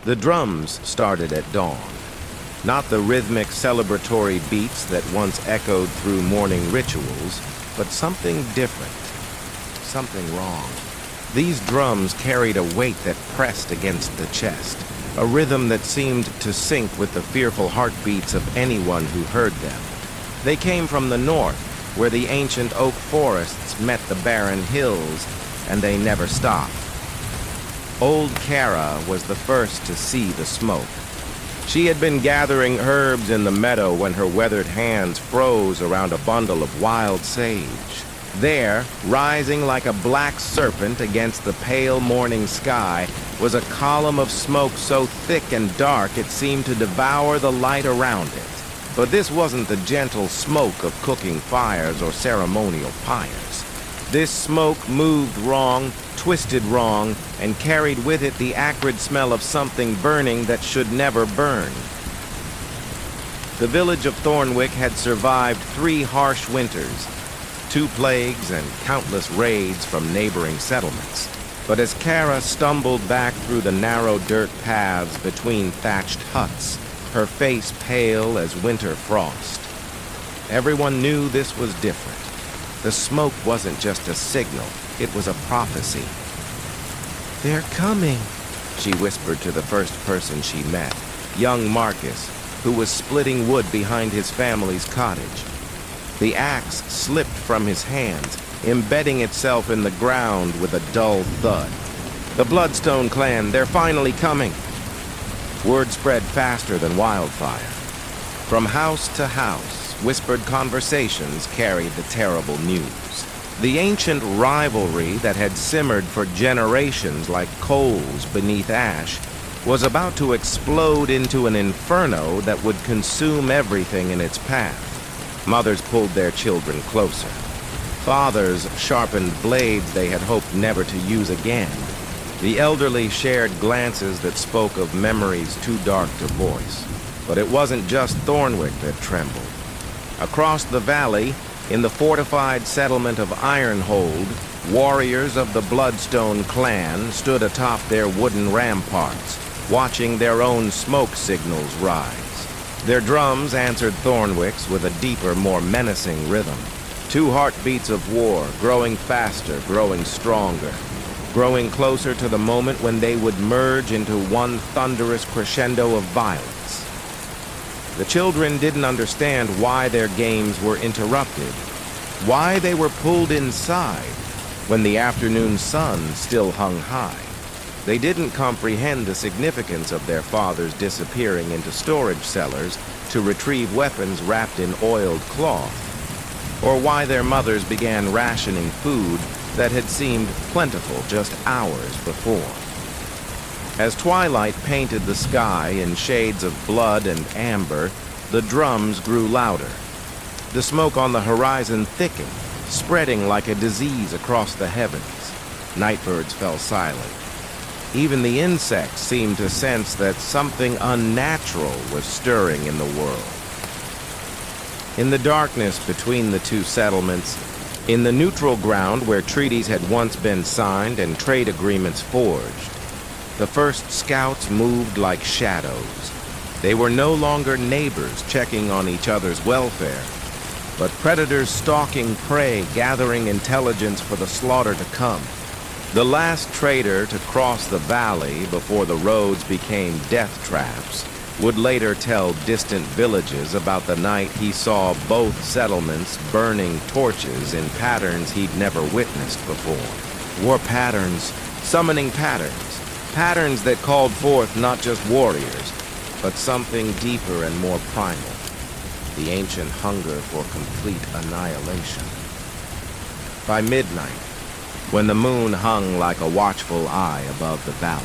The drums started at dawn. Not the rhythmic celebratory beats that once echoed through morning rituals, but something different, something wrong. These drums carried a weight that pressed against the chest, a rhythm that seemed to sync with the fearful heartbeats of anyone who heard them. They came from the north, where the ancient oak forests met the barren hills, and they never stopped. Old Kara was the first to see the smoke. She had been gathering herbs in the meadow when her weathered hands froze around a bundle of wild sage. There, rising like a black serpent against the pale morning sky, was a column of smoke so thick and dark it seemed to devour the light around it. But this wasn't the gentle smoke of cooking fires or ceremonial pyres. This smoke moved wrong, twisted wrong, and carried with it the acrid smell of something burning that should never burn. The village of Thornwick had survived 3 harsh winters, 2 plagues, and countless raids from neighboring settlements. But as Kara stumbled back through the narrow dirt paths between thatched huts, her face pale as winter frost, everyone knew this was different. The smoke wasn't just a signal, it was a prophecy. "They're coming," she whispered to the first person she met, young Marcus, who was splitting wood behind his family's cottage. The axe slipped from his hands, embedding itself in the ground with a dull thud. "The Bloodstone clan, they're finally coming!" Word spread faster than wildfire. From house to house, whispered conversations carried the terrible news. The ancient rivalry that had simmered for generations like coals beneath ash was about to explode into an inferno that would consume everything in its path. Mothers pulled their children closer. Fathers sharpened blades they had hoped never to use again. The elderly shared glances that spoke of memories too dark to voice. But it wasn't just Thornwick that trembled. Across the valley, in the fortified settlement of Ironhold, warriors of the Bloodstone clan stood atop their wooden ramparts, watching their own smoke signals rise. Their drums answered Thornwick's with a deeper, more menacing rhythm. 2 heartbeats of war, growing faster, growing stronger, growing closer to the moment when they would merge into one thunderous crescendo of violence. The children didn't understand why their games were interrupted, why they were pulled inside when the afternoon sun still hung high. They didn't comprehend the significance of their fathers disappearing into storage cellars to retrieve weapons wrapped in oiled cloth, or why their mothers began rationing food that had seemed plentiful just hours before. As twilight painted the sky in shades of blood and amber, the drums grew louder. The smoke on the horizon thickened, spreading like a disease across the heavens. Nightbirds fell silent. Even the insects seemed to sense that something unnatural was stirring in the world. In the darkness between the 2 settlements, in the neutral ground where treaties had once been signed and trade agreements forged, the first scouts moved like shadows. They were no longer neighbors checking on each other's welfare, but predators stalking prey, gathering intelligence for the slaughter to come. The last trader to cross the valley before the roads became death traps would later tell distant villages about the night he saw both settlements burning torches in patterns he'd never witnessed before. War patterns, summoning patterns. Patterns that called forth not just warriors, but something deeper and more primal. The ancient hunger for complete annihilation. By midnight, when the moon hung like a watchful eye above the valley,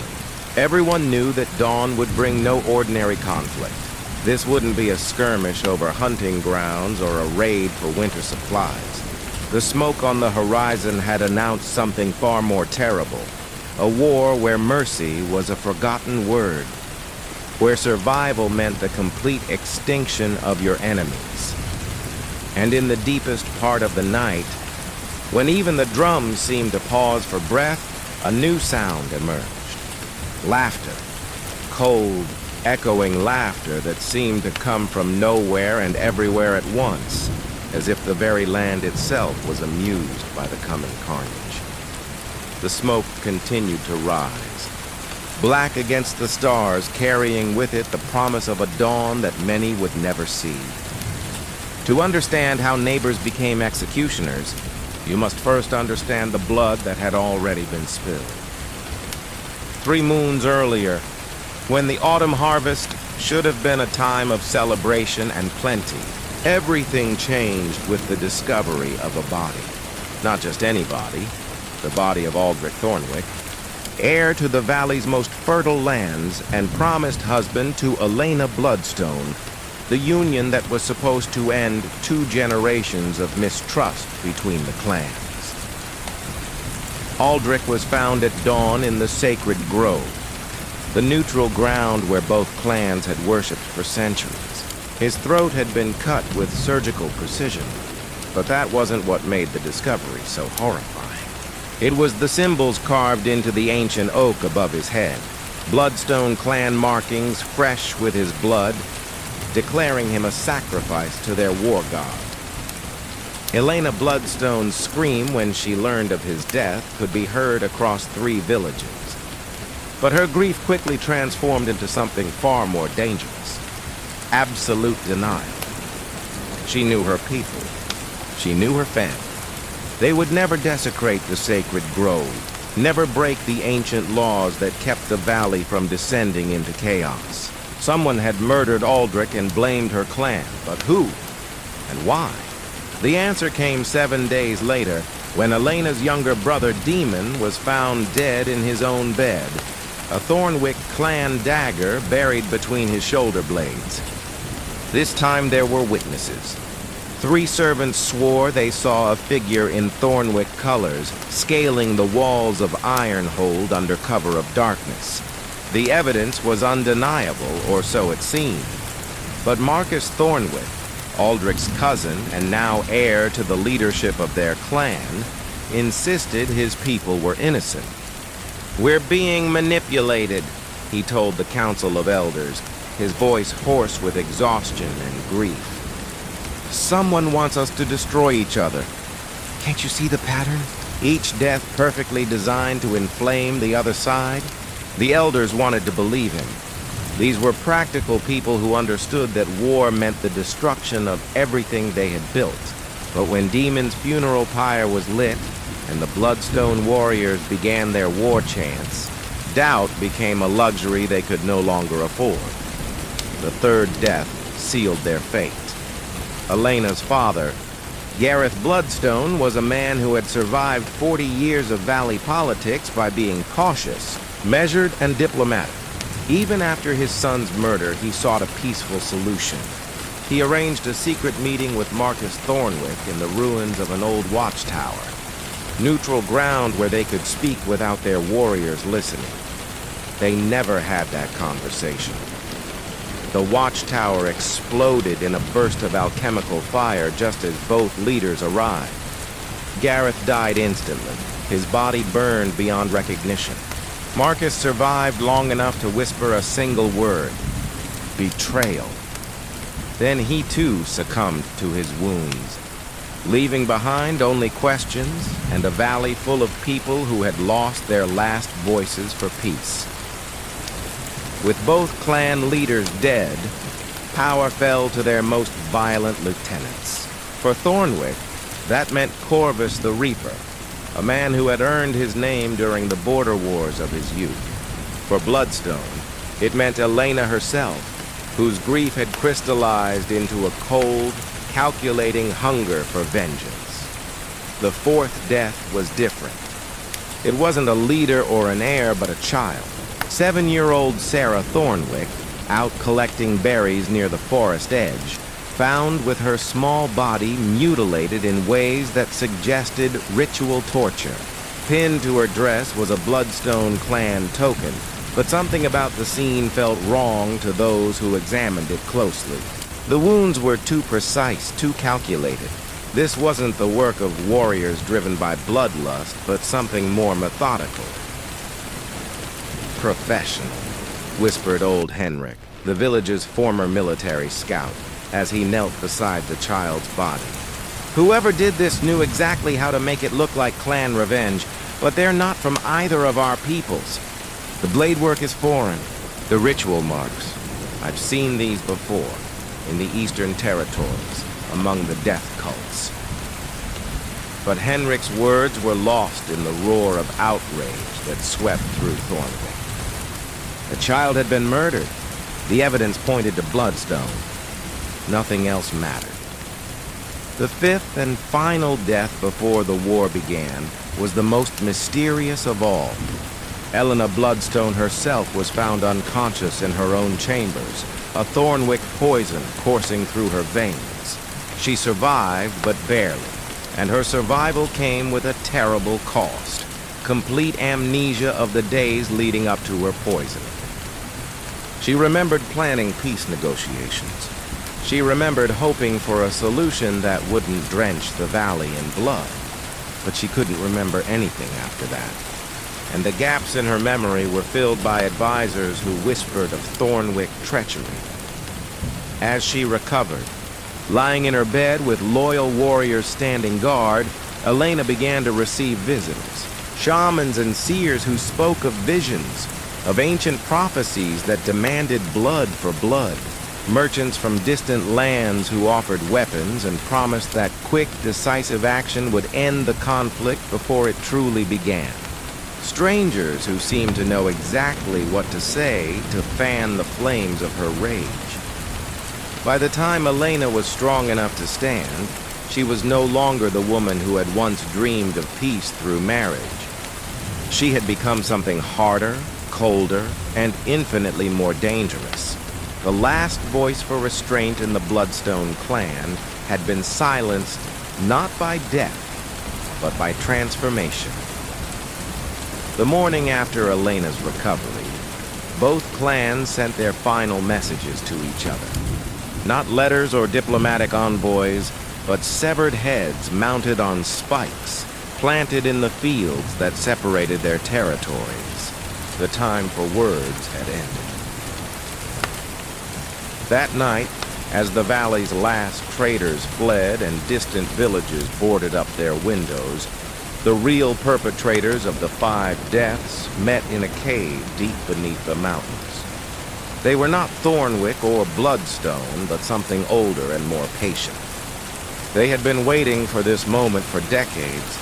everyone knew that dawn would bring no ordinary conflict. This wouldn't be a skirmish over hunting grounds or a raid for winter supplies. The smoke on the horizon had announced something far more terrible. A war where mercy was a forgotten word, where survival meant the complete extinction of your enemies. And in the deepest part of the night, when even the drums seemed to pause for breath, a new sound emerged. Laughter, cold, echoing laughter that seemed to come from nowhere and everywhere at once, as if the very land itself was amused by the coming carnage. The smoke continued to rise, black against the stars, carrying with it the promise of a dawn that many would never see. To understand how neighbors became executioners, you must first understand the blood that had already been spilled. 3 moons earlier, when the autumn harvest should have been a time of celebration and plenty, everything changed with the discovery of a body. Not just any body, the body of Aldrich Thornwick, heir to the valley's most fertile lands and promised husband to Elena Bloodstone, the union that was supposed to end 2 generations of mistrust between the clans. Aldrich was found at dawn in the sacred grove, the neutral ground where both clans had worshipped for centuries. His throat had been cut with surgical precision, but that wasn't what made the discovery so horrifying. It was the symbols carved into the ancient oak above his head, Bloodstone clan markings fresh with his blood, declaring him a sacrifice to their war god. Elena Bloodstone's scream when she learned of his death could be heard across 3 villages. But her grief quickly transformed into something far more dangerous: absolute denial. She knew her people. She knew her family. They would never desecrate the sacred grove, never break the ancient laws that kept the valley from descending into chaos. Someone had murdered Aldrich and blamed her clan, but who and why? The answer came 7 days later, when Elena's younger brother Demon was found dead in his own bed, a Thornwick clan dagger buried between his shoulder blades. This time there were witnesses. 3 servants swore they saw a figure in Thornwick colors scaling the walls of Ironhold under cover of darkness. The evidence was undeniable, or so it seemed. But Marcus Thornwick, Aldrich's cousin and now heir to the leadership of their clan, insisted his people were innocent. "We're being manipulated," he told the Council of Elders, his voice hoarse with exhaustion and grief. "Someone wants us to destroy each other. Can't you see the pattern? Each death perfectly designed to inflame the other side." The elders wanted to believe him. These were practical people who understood that war meant the destruction of everything they had built. But when Demon's funeral pyre was lit and the Bloodstone warriors began their war chants, doubt became a luxury they could no longer afford. The 3rd death sealed their fate. Elena's father, Gareth Bloodstone, was a man who had survived 40 years of valley politics by being cautious, measured, and diplomatic. Even after his son's murder, he sought a peaceful solution. He arranged a secret meeting with Marcus Thornwick in the ruins of an old watchtower, neutral ground where they could speak without their warriors listening. They never had that conversation. The watchtower exploded in a burst of alchemical fire just as both leaders arrived. Gareth died instantly, his body burned beyond recognition. Marcus survived long enough to whisper a single word: betrayal. Then he too succumbed to his wounds, leaving behind only questions and a valley full of people who had lost their last voices for peace. With both clan leaders dead, power fell to their most violent lieutenants. For Thornwick, that meant Corvus the Reaper, a man who had earned his name during the border wars of his youth. For Bloodstone, it meant Elena herself, whose grief had crystallized into a cold, calculating hunger for vengeance. The 4th death was different. It wasn't a leader or an heir, but a child. 7-year-old Sarah Thornwick, out collecting berries near the forest edge, found with her small body mutilated in ways that suggested ritual torture. Pinned to her dress was a Bloodstone clan token, but something about the scene felt wrong to those who examined it closely. The wounds were too precise, too calculated. This wasn't the work of warriors driven by bloodlust, but something more methodical. Professional. whispered old Henrik, the village's former military scout, as he knelt beside the child's body. Whoever did this knew exactly how to make it look like clan revenge, but they're not from either of our peoples. The blade work is foreign. The ritual marks. I've seen these before, in the Eastern Territories, among the death cults. But Henrik's words were lost in the roar of outrage that swept through Thornwick. The child had been murdered. The evidence pointed to bloodstone. Nothing else mattered. The fifth and final death before the war began was the most mysterious of all. Elena Bloodstone herself was found unconscious in her own chambers, a Thornwick poison coursing through her veins. She survived, but barely, and her survival came with a terrible cost: complete amnesia of the days leading up to her poisoning. She remembered planning peace negotiations. She remembered hoping for a solution that wouldn't drench the valley in blood, but she couldn't remember anything after that. And the gaps in her memory were filled by advisors who whispered of Thornwick treachery. As she recovered, lying in her bed with loyal warriors standing guard, Elena began to receive visitors, shamans and seers who spoke of visions, of ancient prophecies that demanded blood for blood, merchants from distant lands who offered weapons and promised that quick, decisive action would end the conflict before it truly began. Strangers who seemed to know exactly what to say to fan the flames of her rage. By the time Elena was strong enough to stand, she was no longer the woman who had once dreamed of peace through marriage. She had become something harder, colder, and infinitely more dangerous. The last voice for restraint in the Bloodstone clan had been silenced not by death, but by transformation. The morning after Elena's recovery, both clans sent their final messages to each other. Not letters or diplomatic envoys, but severed heads mounted on spikes, planted in the fields that separated their territories. The time for words had ended. That night, as the valley's last traders fled and distant villages boarded up their windows, the real perpetrators of the 5 deaths met in a cave deep beneath the mountains. They were not Thornwick or Bloodstone, but something older and more patient. They had been waiting for this moment for decades,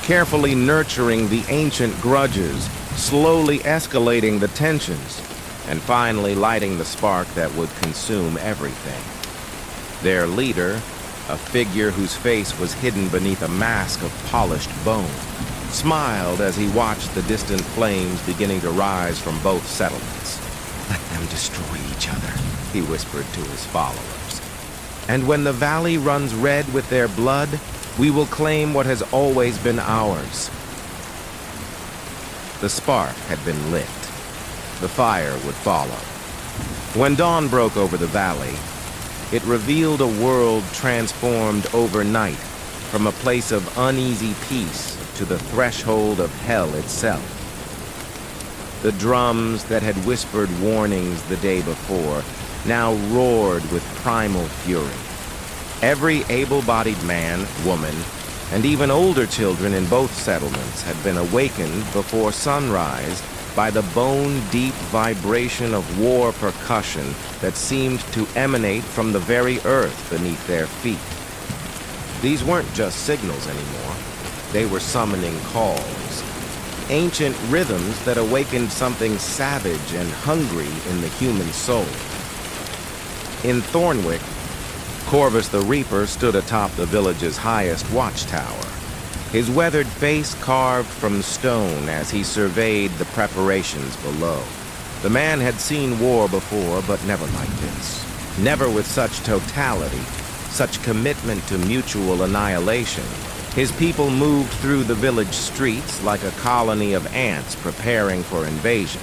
carefully nurturing the ancient grudges, slowly escalating the tensions, and finally lighting the spark that would consume everything. Their leader, a figure whose face was hidden beneath a mask of polished bone, smiled as he watched the distant flames beginning to rise from both settlements. "Let them destroy each other," he whispered to his followers. "And when the valley runs red with their blood, we will claim what has always been ours." The spark had been lit. The fire would follow. When dawn broke over the valley, it revealed a world transformed overnight from a place of uneasy peace to the threshold of hell itself. The drums that had whispered warnings the day before now roared with primal fury. Every able-bodied man, woman, and even older children in both settlements had been awakened before sunrise by the bone-deep vibration of war percussion that seemed to emanate from the very earth beneath their feet. These weren't just signals anymore. They were summoning calls. Ancient rhythms that awakened something savage and hungry in the human soul. In Thornwick, Corvus the Reaper stood atop the village's highest watchtower, his weathered face carved from stone as he surveyed the preparations below. The man had seen war before, but never like this. Never with such totality, such commitment to mutual annihilation. His people moved through the village streets like a colony of ants preparing for invasion.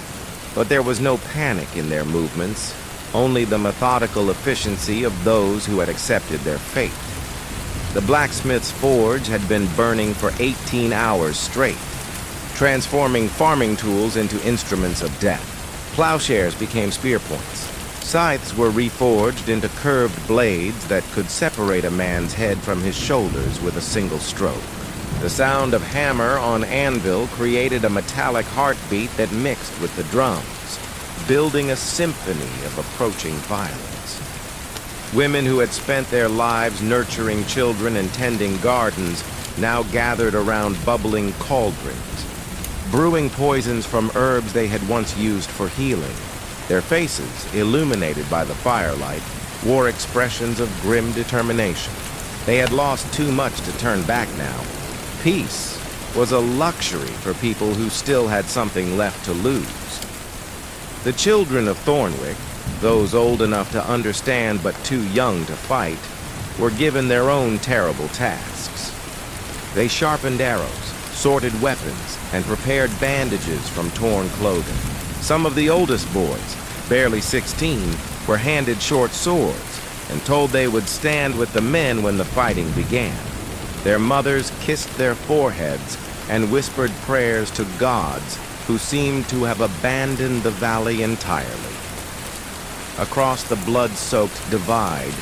But there was no panic in their movements, only the methodical efficiency of those who had accepted their fate. The blacksmith's forge had been burning for 18 hours straight, transforming farming tools into instruments of death. Plowshares became spear points. Scythes were reforged into curved blades that could separate a man's head from his shoulders with a single stroke. The sound of hammer on anvil created a metallic heartbeat that mixed with the drums, building a symphony of approaching violence. Women who had spent their lives nurturing children and tending gardens now gathered around bubbling cauldrons, brewing poisons from herbs they had once used for healing. Their faces, illuminated by the firelight, wore expressions of grim determination. They had lost too much to turn back now. Peace was a luxury for people who still had something left to lose. The children of Thornwick, those old enough to understand but too young to fight, were given their own terrible tasks. They sharpened arrows, sorted weapons, and prepared bandages from torn clothing. Some of the oldest boys, barely 16, were handed short swords and told they would stand with the men when the fighting began. Their mothers kissed their foreheads and whispered prayers to gods who seemed to have abandoned the valley entirely. Across the blood-soaked divide,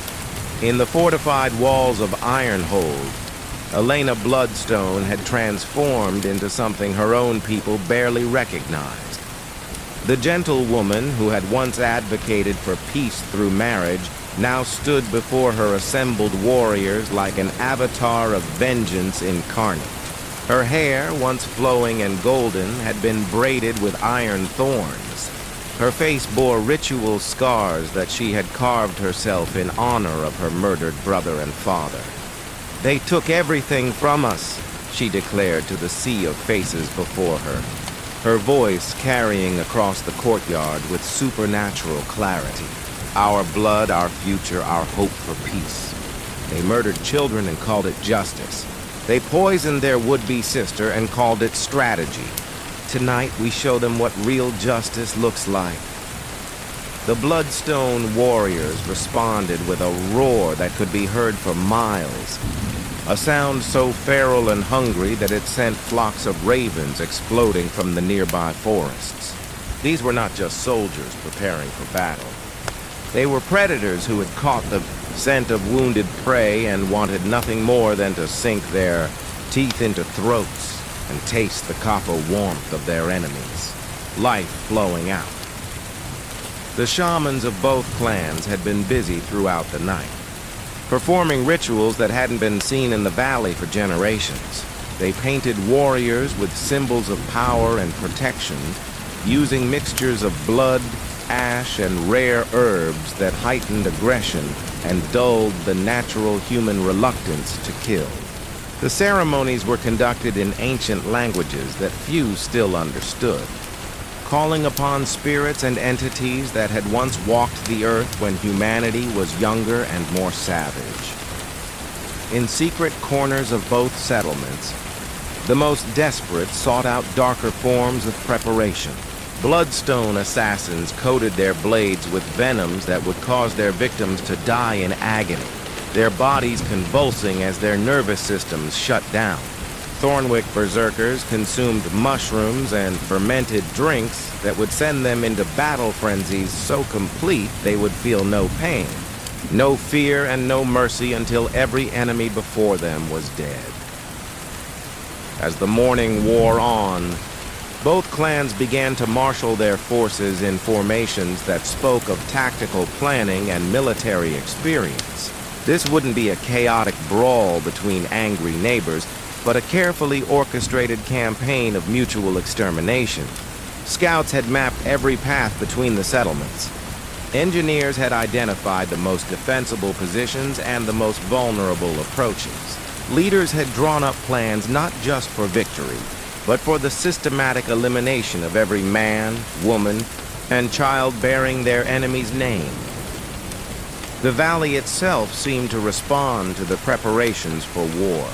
in the fortified walls of Ironhold, Elena Bloodstone had transformed into something her own people barely recognized. The gentle woman who had once advocated for peace through marriage now stood before her assembled warriors like an avatar of vengeance incarnate. Her hair, once flowing and golden, had been braided with iron thorns. Her face bore ritual scars that she had carved herself in honor of her murdered brother and father. "They took everything from us," she declared to the sea of faces before her, her voice carrying across the courtyard with supernatural clarity. "Our blood, our future, our hope for peace. They murdered children and called it justice. They poisoned their would-be sister and called it strategy. Tonight we show them what real justice looks like." The Bloodstone warriors responded with a roar that could be heard for miles, a sound so feral and hungry that it sent flocks of ravens exploding from the nearby forests. These were not just soldiers preparing for battle. They were predators who had caught the scent of wounded prey and wanted nothing more than to sink their teeth into throats and taste the copper warmth of their enemies, life flowing out. The shamans of both clans had been busy throughout the night, performing rituals that hadn't been seen in the valley for generations. They painted warriors with symbols of power and protection, using mixtures of blood, ash, and rare herbs that heightened aggression and dulled the natural human reluctance to kill. The ceremonies were conducted in ancient languages that few still understood, calling upon spirits and entities that had once walked the earth when humanity was younger and more savage. In secret corners of both settlements, the most desperate sought out darker forms of preparation. Bloodstone assassins coated their blades with venoms that would cause their victims to die in agony, their bodies convulsing as their nervous systems shut down. Thornwick berserkers consumed mushrooms and fermented drinks that would send them into battle frenzies so complete they would feel no pain, no fear, and no mercy until every enemy before them was dead. As the morning wore on, both clans began to marshal their forces in formations that spoke of tactical planning and military experience. This wouldn't be a chaotic brawl between angry neighbors, but a carefully orchestrated campaign of mutual extermination. Scouts had mapped every path between the settlements. Engineers had identified the most defensible positions and the most vulnerable approaches. Leaders had drawn up plans not just for victory, but for the systematic elimination of every man, woman, and child bearing their enemy's name. The valley itself seemed to respond to the preparations for war.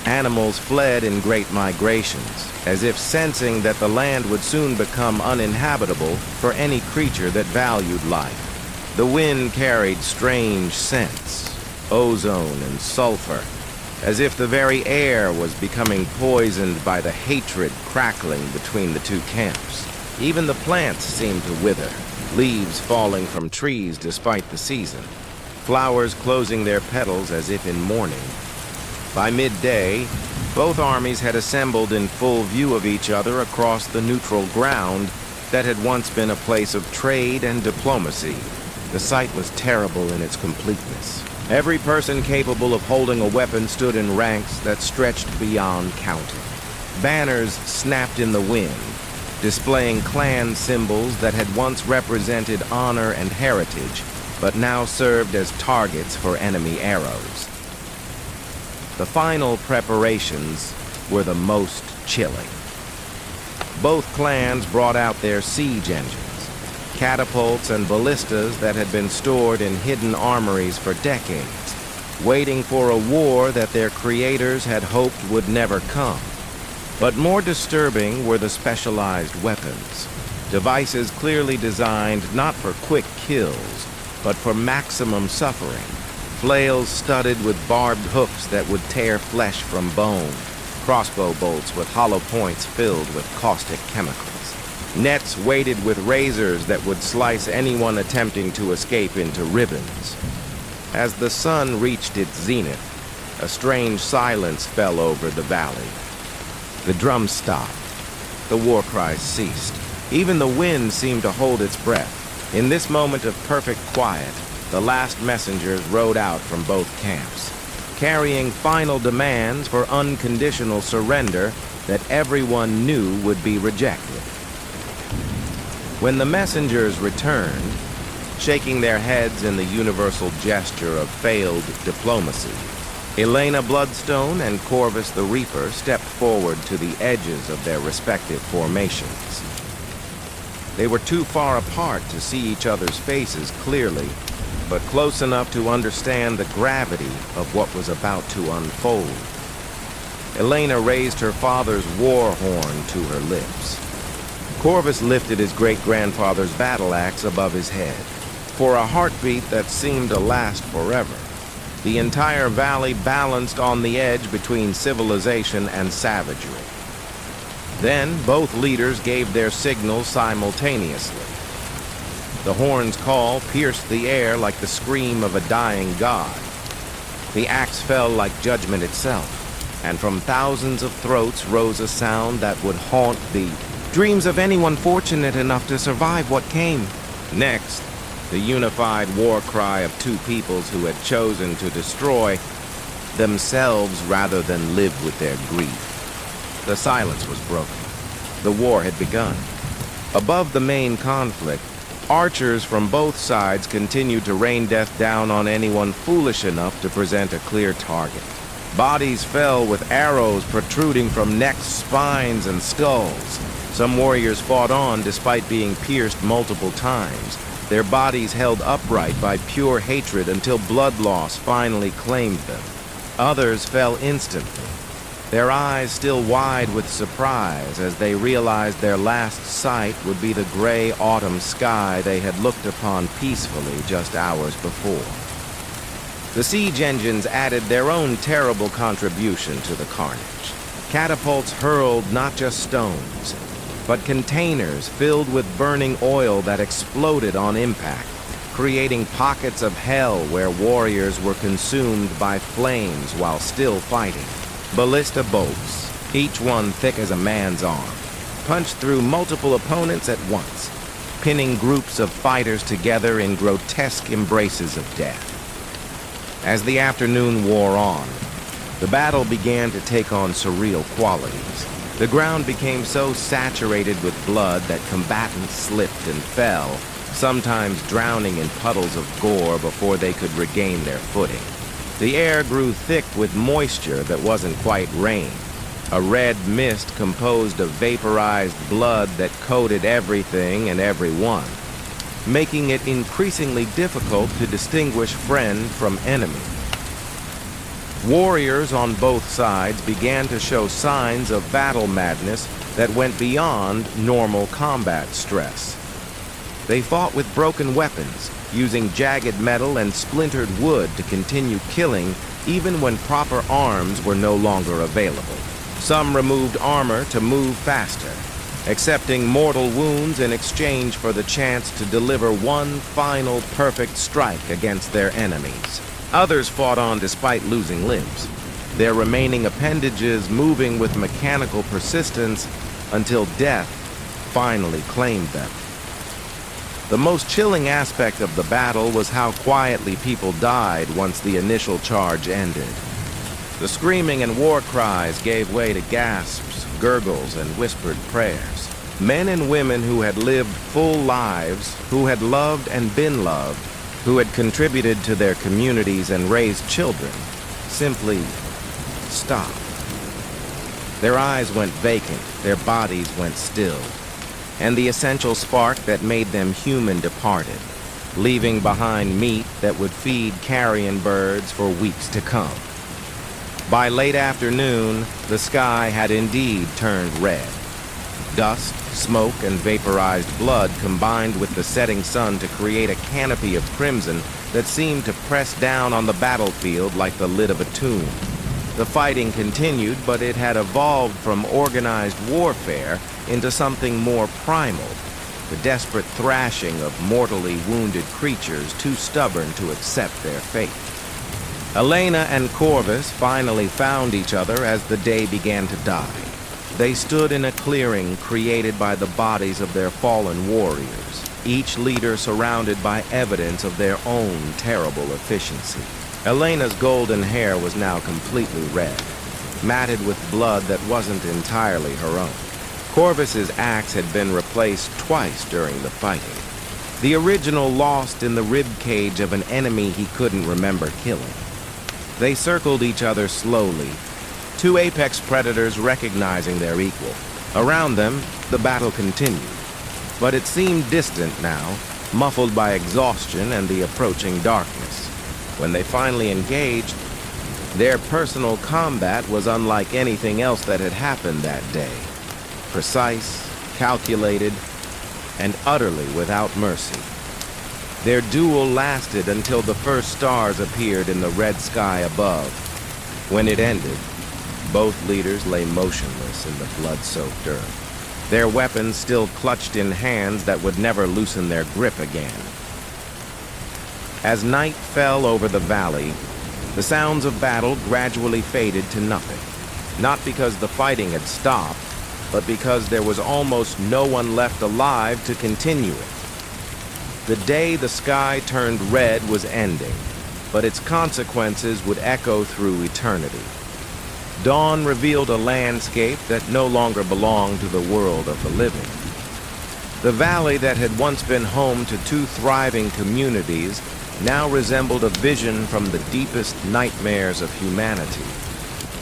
Animals fled in great migrations, as if sensing that the land would soon become uninhabitable for any creature that valued life. The wind carried strange scents, ozone and sulfur, as if the very air was becoming poisoned by the hatred crackling between the two camps. Even the plants seemed to wither, leaves falling from trees despite the season, flowers closing their petals as if in mourning. By midday, both armies had assembled in full view of each other across the neutral ground that had once been a place of trade and diplomacy. The sight was terrible in its completeness. Every person capable of holding a weapon stood in ranks that stretched beyond counting. Banners snapped in the wind, displaying clan symbols that had once represented honor and heritage, but now served as targets for enemy arrows. The final preparations were the most chilling. Both clans brought out their siege engines, catapults and ballistas that had been stored in hidden armories for decades, waiting for a war that their creators had hoped would never come. But more disturbing were the specialized weapons, devices clearly designed not for quick kills, but for maximum suffering. Flails studded with barbed hooks that would tear flesh from bone, crossbow bolts with hollow points filled with caustic chemicals, nets weighted with razors that would slice anyone attempting to escape into ribbons. As the sun reached its zenith, a strange silence fell over the valley. The drums stopped. The war cries ceased. Even the wind seemed to hold its breath. In this moment of perfect quiet, the last messengers rode out from both camps, carrying final demands for unconditional surrender that everyone knew would be rejected. When the messengers returned, shaking their heads in the universal gesture of failed diplomacy, Elena Bloodstone and Corvus the Reaper stepped forward to the edges of their respective formations. They were too far apart to see each other's faces clearly, but close enough to understand the gravity of what was about to unfold. Elena raised her father's war horn to her lips. Corvus lifted his great-grandfather's battle axe above his head. For a heartbeat that seemed to last forever, the entire valley balanced on the edge between civilization and savagery. Then both leaders gave their signals simultaneously. The horn's call pierced the air like the scream of a dying god. The axe fell like judgment itself, and from thousands of throats rose a sound that would haunt the dreams of anyone fortunate enough to survive what came. Next, the unified war cry of two peoples who had chosen to destroy themselves rather than live with their grief. The silence was broken. The war had begun. Above the main conflict, archers from both sides continued to rain death down on anyone foolish enough to present a clear target. Bodies fell with arrows protruding from necks, spines, and skulls. Some warriors fought on despite being pierced multiple times, their bodies held upright by pure hatred until blood loss finally claimed them. Others fell instantly, their eyes still wide with surprise as they realized their last sight would be the gray autumn sky they had looked upon peacefully just hours before. The siege engines added their own terrible contribution to the carnage. Catapults hurled not just stones, but containers filled with burning oil that exploded on impact, creating pockets of hell where warriors were consumed by flames while still fighting. Ballista bolts, each one thick as a man's arm, punched through multiple opponents at once, pinning groups of fighters together in grotesque embraces of death. As the afternoon wore on, the battle began to take on surreal qualities. The ground became so saturated with blood that combatants slipped and fell, sometimes drowning in puddles of gore before they could regain their footing. The air grew thick with moisture that wasn't quite rain, a red mist composed of vaporized blood that coated everything and everyone, making it increasingly difficult to distinguish friend from enemy. Warriors on both sides began to show signs of battle madness that went beyond normal combat stress. They fought with broken weapons, using jagged metal and splintered wood to continue killing even when proper arms were no longer available. Some removed armor to move faster, accepting mortal wounds in exchange for the chance to deliver one final perfect strike against their enemies. Others fought on despite losing limbs, their remaining appendages moving with mechanical persistence until death finally claimed them. The most chilling aspect of the battle was how quietly people died once the initial charge ended. The screaming and war cries gave way to gasps, gurgles, and whispered prayers. Men and women who had lived full lives, who had loved and been loved, who had contributed to their communities and raised children, simply stopped. Their eyes went vacant, their bodies went still, and the essential spark that made them human departed, leaving behind meat that would feed carrion birds for weeks to come. By late afternoon, the sky had indeed turned red. Dust, smoke, and vaporized blood combined with the setting sun to create a canopy of crimson that seemed to press down on the battlefield like the lid of a tomb. The fighting continued, but it had evolved from organized warfare into something more primal, the desperate thrashing of mortally wounded creatures too stubborn to accept their fate. Elena and Corvus finally found each other as the day began to die. They stood in a clearing created by the bodies of their fallen warriors, each leader surrounded by evidence of their own terrible efficiency. Elena's golden hair was now completely red, matted with blood that wasn't entirely her own. Corvus's axe had been replaced twice during the fighting. The original lost in the rib cage of an enemy he couldn't remember killing. They circled each other slowly, two apex predators recognizing their equal. Around them, the battle continued, but it seemed distant now, muffled by exhaustion and the approaching darkness. When they finally engaged, their personal combat was unlike anything else that had happened that day. Precise, calculated, and utterly without mercy. Their duel lasted until the first stars appeared in the red sky above. When it ended, both leaders lay motionless in the blood-soaked earth, their weapons still clutched in hands that would never loosen their grip again. As night fell over the valley, the sounds of battle gradually faded to nothing. Not because the fighting had stopped, but because there was almost no one left alive to continue it. The day the sky turned red was ending, but its consequences would echo through eternity. Dawn revealed a landscape that no longer belonged to the world of the living. The valley that had once been home to two thriving communities now resembled a vision from the deepest nightmares of humanity.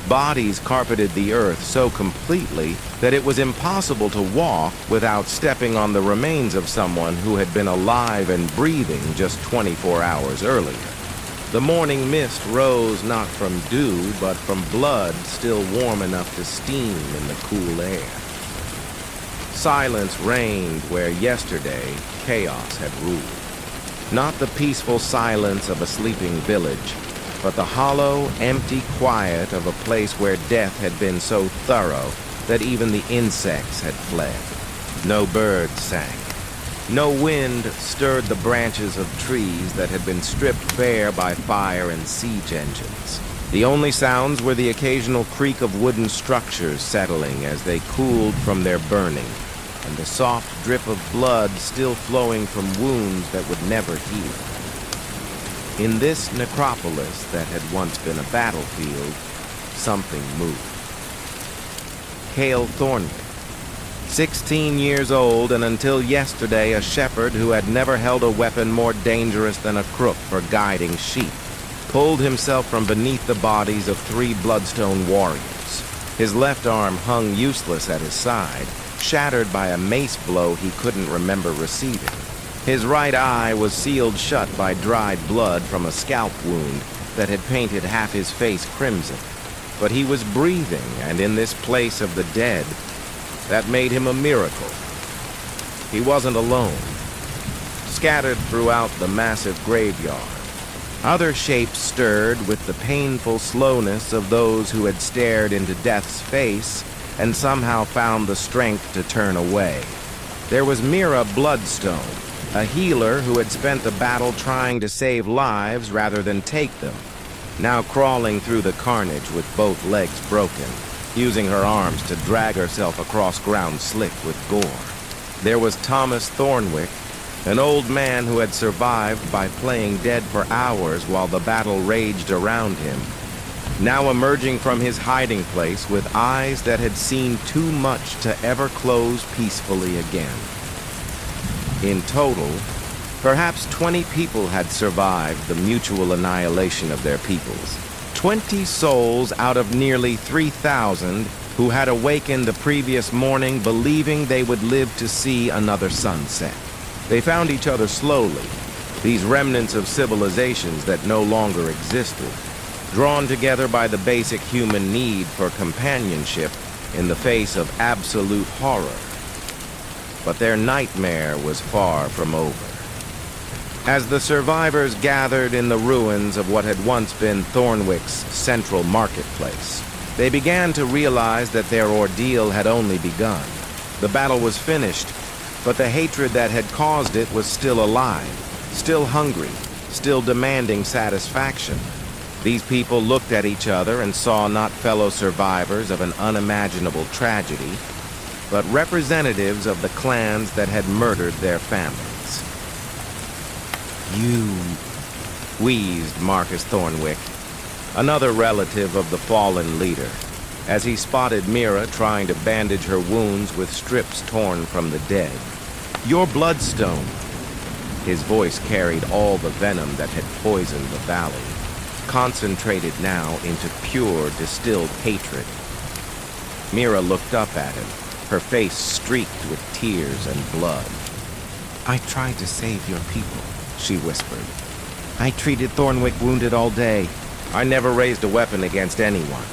Bodies carpeted the earth so completely that it was impossible to walk without stepping on the remains of someone who had been alive and breathing just 24 hours earlier. The morning mist rose not from dew, but from blood still warm enough to steam in the cool air. Silence reigned where yesterday chaos had ruled. Not the peaceful silence of a sleeping village, but the hollow, empty quiet of a place where death had been so thorough that even the insects had fled. No birds sang. No wind stirred the branches of trees that had been stripped bare by fire and siege engines. The only sounds were the occasional creak of wooden structures settling as they cooled from their burning, and the soft drip of blood still flowing from wounds that would never heal. In this necropolis that had once been a battlefield, something moved. Cale Thornwick, 16 years old and until yesterday a shepherd who had never held a weapon more dangerous than a crook for guiding sheep, pulled himself from beneath the bodies of three bloodstone warriors. His left arm hung useless at his side, shattered by a mace blow he couldn't remember receiving. His right eye was sealed shut by dried blood from a scalp wound that had painted half his face crimson. But he was breathing, and in this place of the dead, that made him a miracle. He wasn't alone. Scattered throughout the massive graveyard, other shapes stirred with the painful slowness of those who had stared into death's face and somehow found the strength to turn away. There was Mira Bloodstone, a healer who had spent the battle trying to save lives rather than take them, now crawling through the carnage with both legs broken, using her arms to drag herself across ground slick with gore. There was Thomas Thornwick, an old man who had survived by playing dead for hours while the battle raged around him, now emerging from his hiding place with eyes that had seen too much to ever close peacefully again. In total, perhaps 20 people had survived the mutual annihilation of their peoples. 20 souls out of nearly 3,000 who had awakened the previous morning believing they would live to see another sunset. They found each other slowly, these remnants of civilizations that no longer existed, drawn together by the basic human need for companionship in the face of absolute horror. But their nightmare was far from over. As the survivors gathered in the ruins of what had once been Thornwick's central marketplace, they began to realize that their ordeal had only begun. The battle was finished, but the hatred that had caused it was still alive, still hungry, still demanding satisfaction. These people looked at each other and saw not fellow survivors of an unimaginable tragedy, but representatives of the clans that had murdered their families. You, wheezed Marcus Thornwick, another relative of the fallen leader, as he spotted Mira trying to bandage her wounds with strips torn from the dead. Your bloodstone. His voice carried all the venom that had poisoned the valley, concentrated now into pure distilled hatred. Mira looked up at him, her face streaked with tears and blood. I tried to save your people, she whispered. I treated Thornwick wounded all day. I never raised a weapon against anyone.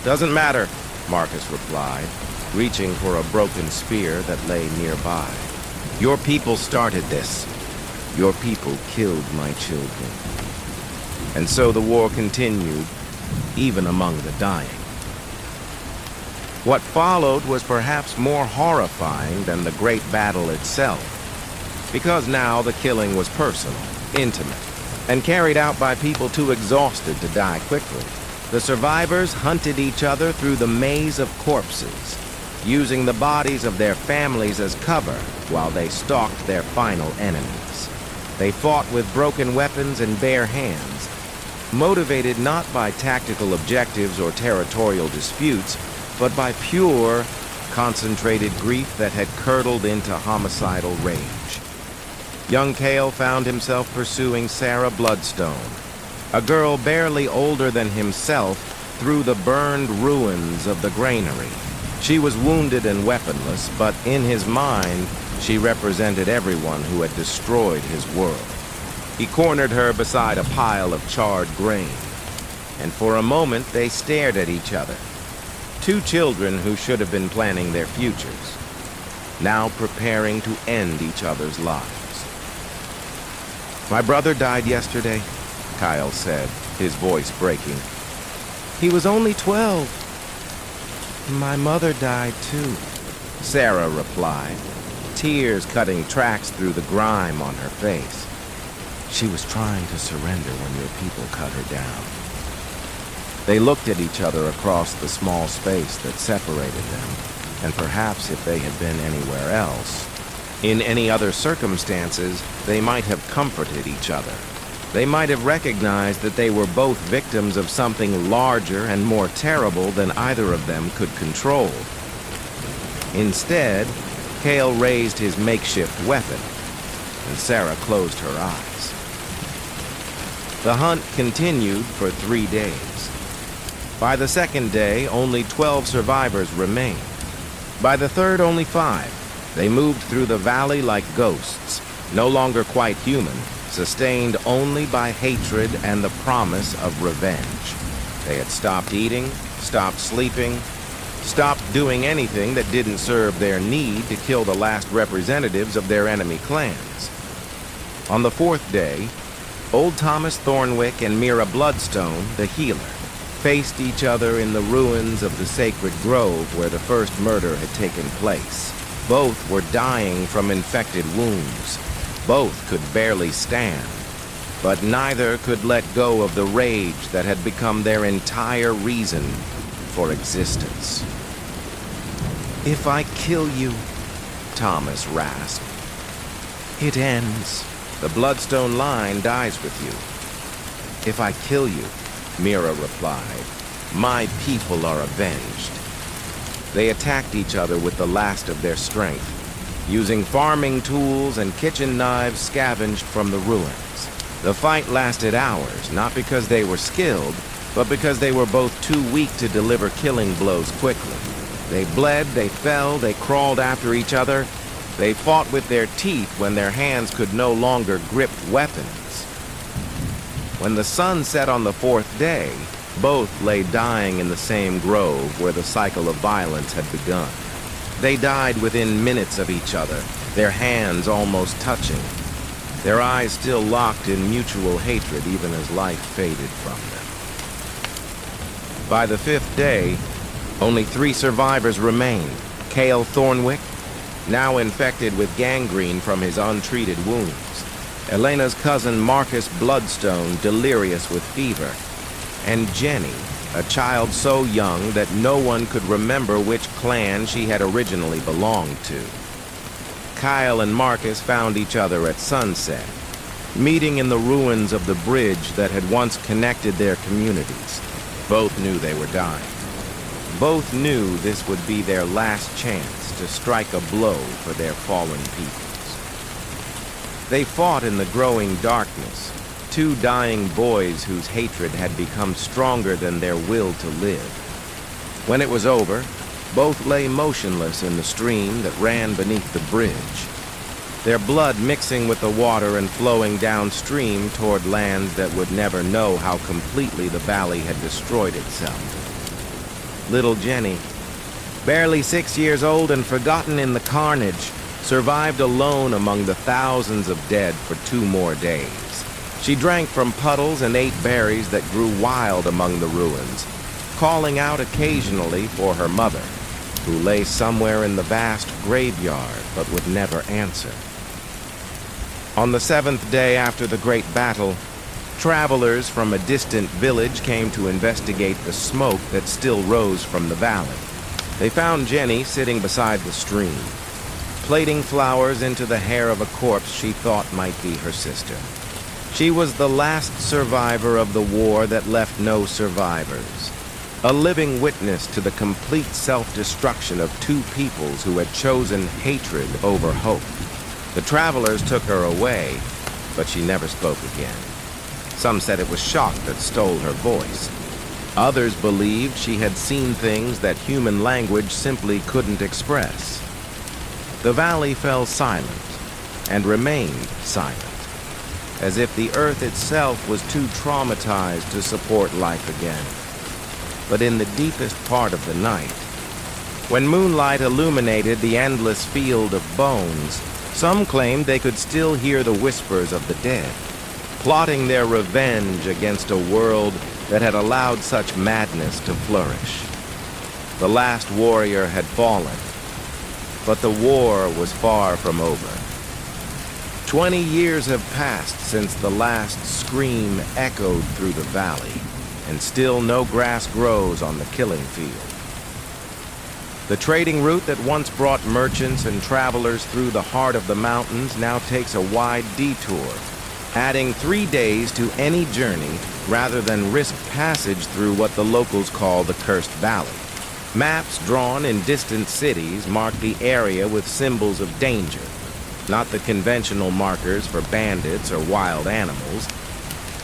Doesn't matter, Marcus replied, reaching for a broken spear that lay nearby. Your people started this. Your people killed my children. And so the war continued, even among the dying. What followed was perhaps more horrifying than the great battle itself, because now the killing was personal, intimate, and carried out by people too exhausted to die quickly. The survivors hunted each other through the maze of corpses, using the bodies of their families as cover while they stalked their final enemies. They fought with broken weapons and bare hands, motivated not by tactical objectives or territorial disputes, but by pure, concentrated grief that had curdled into homicidal rage. Young Cale found himself pursuing Sarah Bloodstone, a girl barely older than himself, through the burned ruins of the granary. She was wounded and weaponless, but in his mind, she represented everyone who had destroyed his world. He cornered her beside a pile of charred grain, and for a moment they stared at each other. Two children who should have been planning their futures, now preparing to end each other's lives. My brother died yesterday, Kyle said, his voice breaking. He was only 12. My mother died too, Sarah replied, tears cutting tracks through the grime on her face. She was trying to surrender when your people cut her down. They looked at each other across the small space that separated them, and perhaps if they had been anywhere else, in any other circumstances, they might have comforted each other. They might have recognized that they were both victims of something larger and more terrible than either of them could control. Instead, Cale raised his makeshift weapon, and Sarah closed her eyes. The hunt continued for 3 days. By the second day, only 12 survivors remained. By the third, only 5. They moved through the valley like ghosts, no longer quite human, sustained only by hatred and the promise of revenge. They had stopped eating, stopped sleeping, stopped doing anything that didn't serve their need to kill the last representatives of their enemy clans. On the 4th day, old Thomas Thornwick and Mira Bloodstone, the healer, faced each other in the ruins of the sacred grove where the first murder had taken place. Both were dying from infected wounds. Both could barely stand, but neither could let go of the rage that had become their entire reason for existence. "If I kill you," Thomas rasped, "it ends. The bloodstone line dies with you." "If I kill you," Mira replied, "my people are avenged." They attacked each other with the last of their strength, using farming tools and kitchen knives scavenged from the ruins. The fight lasted hours, not because they were skilled, but because they were both too weak to deliver killing blows quickly. They bled, they fell, they crawled after each other. They fought with their teeth when their hands could no longer grip weapons. When the sun set on the fourth day, both lay dying in the same grove where the cycle of violence had begun. They died within minutes of each other, their hands almost touching, their eyes still locked in mutual hatred even as life faded from them. By the fifth day, only 3 survivors remained. Cale Thornwick, now infected with gangrene from his untreated wounds. Elena's cousin Marcus Bloodstone, delirious with fever. And Jenny, a child so young that no one could remember which clan she had originally belonged to. Kyle and Marcus found each other at sunset, meeting in the ruins of the bridge that had once connected their communities. Both knew they were dying. Both knew this would be their last chance to strike a blow for their fallen peoples. They fought in the growing darkness, 2 dying boys whose hatred had become stronger than their will to live. When it was over, both lay motionless in the stream that ran beneath the bridge, their blood mixing with the water and flowing downstream toward lands that would never know how completely the valley had destroyed itself. Little Jenny, barely 6 years old and forgotten in the carnage, survived alone among the thousands of dead for 2 more days. She drank from puddles and ate berries that grew wild among the ruins, calling out occasionally for her mother, who lay somewhere in the vast graveyard but would never answer. On the 7th day after the great battle, travelers from a distant village came to investigate the smoke that still rose from the valley. They found Jenny sitting beside the stream, plaiting flowers into the hair of a corpse she thought might be her sister. She was the last survivor of the war that left no survivors, a living witness to the complete self-destruction of 2 peoples who had chosen hatred over hope. The travelers took her away, but she never spoke again. Some said it was shock that stole her voice. Others believed she had seen things that human language simply couldn't express. The valley fell silent and remained silent, as if the earth itself was too traumatized to support life again. But in the deepest part of the night, when moonlight illuminated the endless field of bones, some claimed they could still hear the whispers of the dead, plotting their revenge against a world that had allowed such madness to flourish. The last warrior had fallen, but the war was far from over. 20 years have passed since the last scream echoed through the valley, and still no grass grows on the killing field. The trading route that once brought merchants and travelers through the heart of the mountains now takes a wide detour, adding 3 days to any journey rather than risk passage through what the locals call the Cursed Valley. Maps drawn in distant cities mark the area with symbols of danger, not the conventional markers for bandits or wild animals,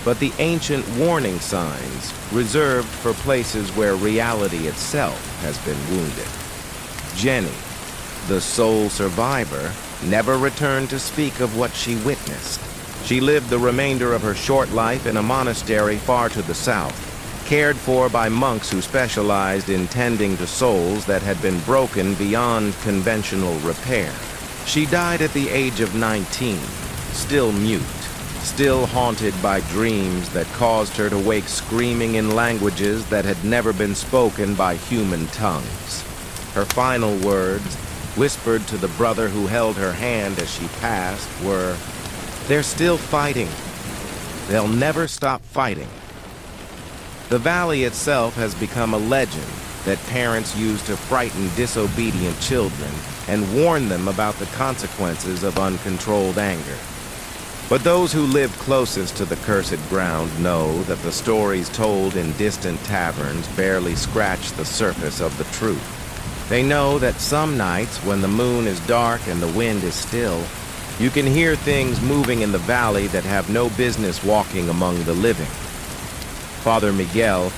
but the ancient warning signs reserved for places where reality itself has been wounded. Jenny, the sole survivor, never returned to speak of what she witnessed. She lived the remainder of her short life in a monastery far to the south, cared for by monks who specialized in tending to souls that had been broken beyond conventional repair. She died at the age of 19, still mute, still haunted by dreams that caused her to wake screaming in languages that had never been spoken by human tongues. Her final words, whispered to the brother who held her hand as she passed, were, "They're still fighting. They'll never stop fighting." The valley itself has become a legend that parents use to frighten disobedient children and warn them about the consequences of uncontrolled anger. But those who live closest to the cursed ground know that the stories told in distant taverns barely scratch the surface of the truth. They know that some nights, when the moon is dark and the wind is still, you can hear things moving in the valley that have no business walking among the living. Father Miguel,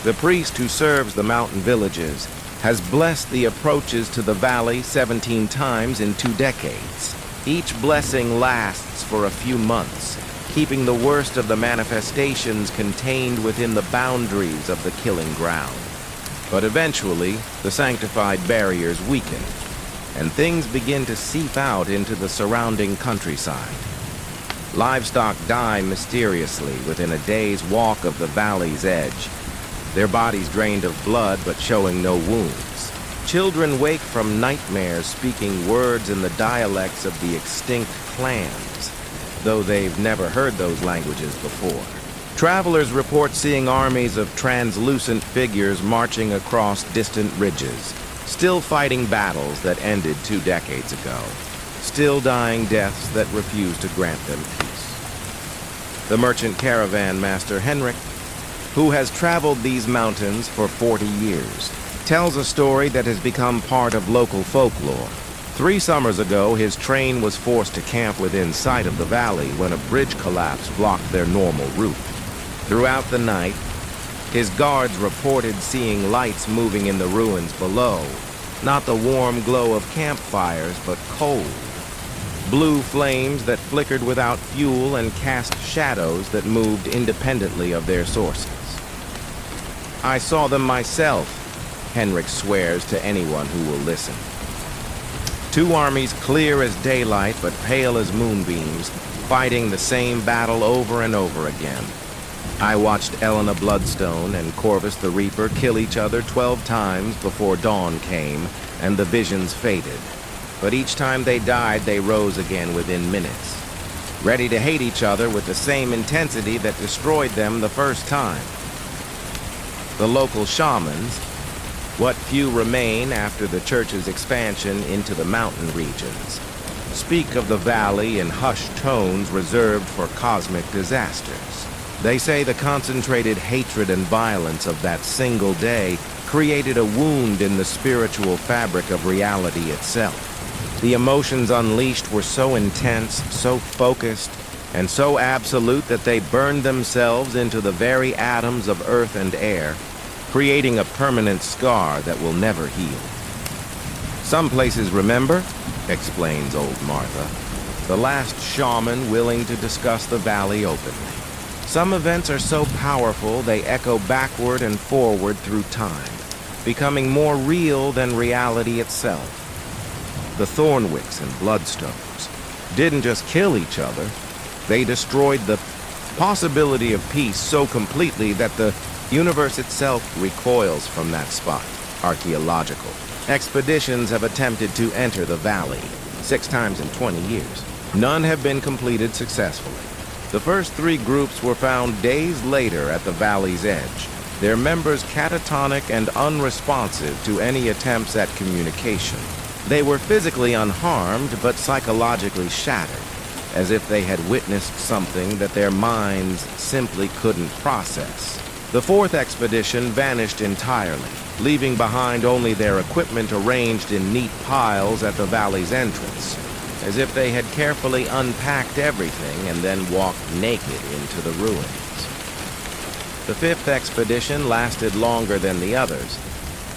the priest who serves the mountain villages, has blessed the approaches to the valley 17 times in 2 decades. Each blessing lasts for a few months, keeping the worst of the manifestations contained within the boundaries of the killing ground. But eventually, the sanctified barriers weaken, and things begin to seep out into the surrounding countryside. Livestock die mysteriously within a day's walk of the valley's edge, their bodies drained of blood but showing no wounds. Children wake from nightmares speaking words in the dialects of the extinct clans, though they've never heard those languages before. Travelers report seeing armies of translucent figures marching across distant ridges, still fighting battles that ended 2 decades ago, still dying deaths that refuse to grant them peace. The merchant caravan master Henrik, who has traveled these mountains for 40 years, tells a story that has become part of local folklore. 3 summers ago, his train was forced to camp within sight of the valley when a bridge collapse blocked their normal route. Throughout the night, his guards reported seeing lights moving in the ruins below, not the warm glow of campfires, but cold. Blue flames that flickered without fuel and cast shadows that moved independently of their sources. "I saw them myself," Henrik swears to anyone who will listen. 2 armies clear as daylight but pale as moonbeams, fighting the same battle over and over again. I watched Elena Bloodstone and Corvus the Reaper kill each other 12 times before dawn came and the visions faded. But each time they died, they rose again within minutes, ready to hate each other with the same intensity that destroyed them the first time. The local shamans, what few remain after the church's expansion into the mountain regions, speak of the valley in hushed tones reserved for cosmic disasters. They say the concentrated hatred and violence of that single day created a wound in the spiritual fabric of reality itself. The emotions unleashed were so intense, so focused, and so absolute that they burned themselves into the very atoms of earth and air, creating a permanent scar that will never heal. "Some places remember," explains old Martha, "the last shaman willing to discuss the valley openly. Some events are so powerful they echo backward and forward through time, becoming more real than reality itself. The Thornwicks and Bloodstones didn't just kill each other, they destroyed the possibility of peace so completely that the universe itself recoils from that spot." Archaeological expeditions have attempted to enter the valley 6 times in 20 years. None have been completed successfully. The first 3 groups were found days later at the valley's edge, their members catatonic and unresponsive to any attempts at communication. They were physically unharmed, but psychologically shattered, as if they had witnessed something that their minds simply couldn't process. The 4th expedition vanished entirely, leaving behind only their equipment arranged in neat piles at the valley's entrance, as if they had carefully unpacked everything and then walked naked into the ruins. The 5th expedition lasted longer than the others,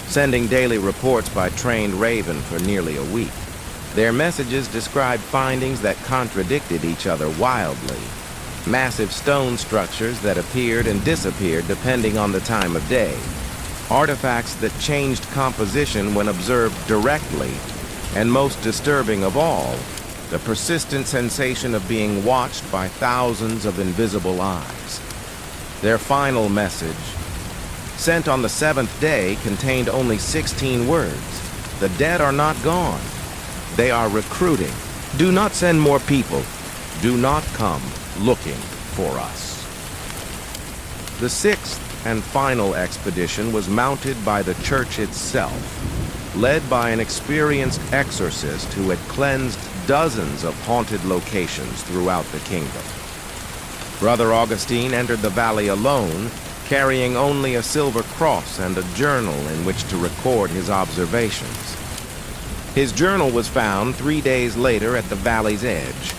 sending daily reports by trained raven for nearly a week. Their messages described findings that contradicted each other wildly. Massive stone structures that appeared and disappeared depending on the time of day. Artifacts that changed composition when observed directly, and most disturbing of all, the persistent sensation of being watched by thousands of invisible eyes. Their final message, sent on the seventh day, contained only 16 words. The dead are not gone. They are recruiting. Do not send more people. Do not come looking for us. The sixth and final expedition was mounted by the church itself, led by an experienced exorcist who had cleansed dozens of haunted locations throughout the kingdom. Brother Augustine entered the valley alone, carrying only a silver cross and a journal in which to record his observations. His journal was found 3 days later at the valley's edge,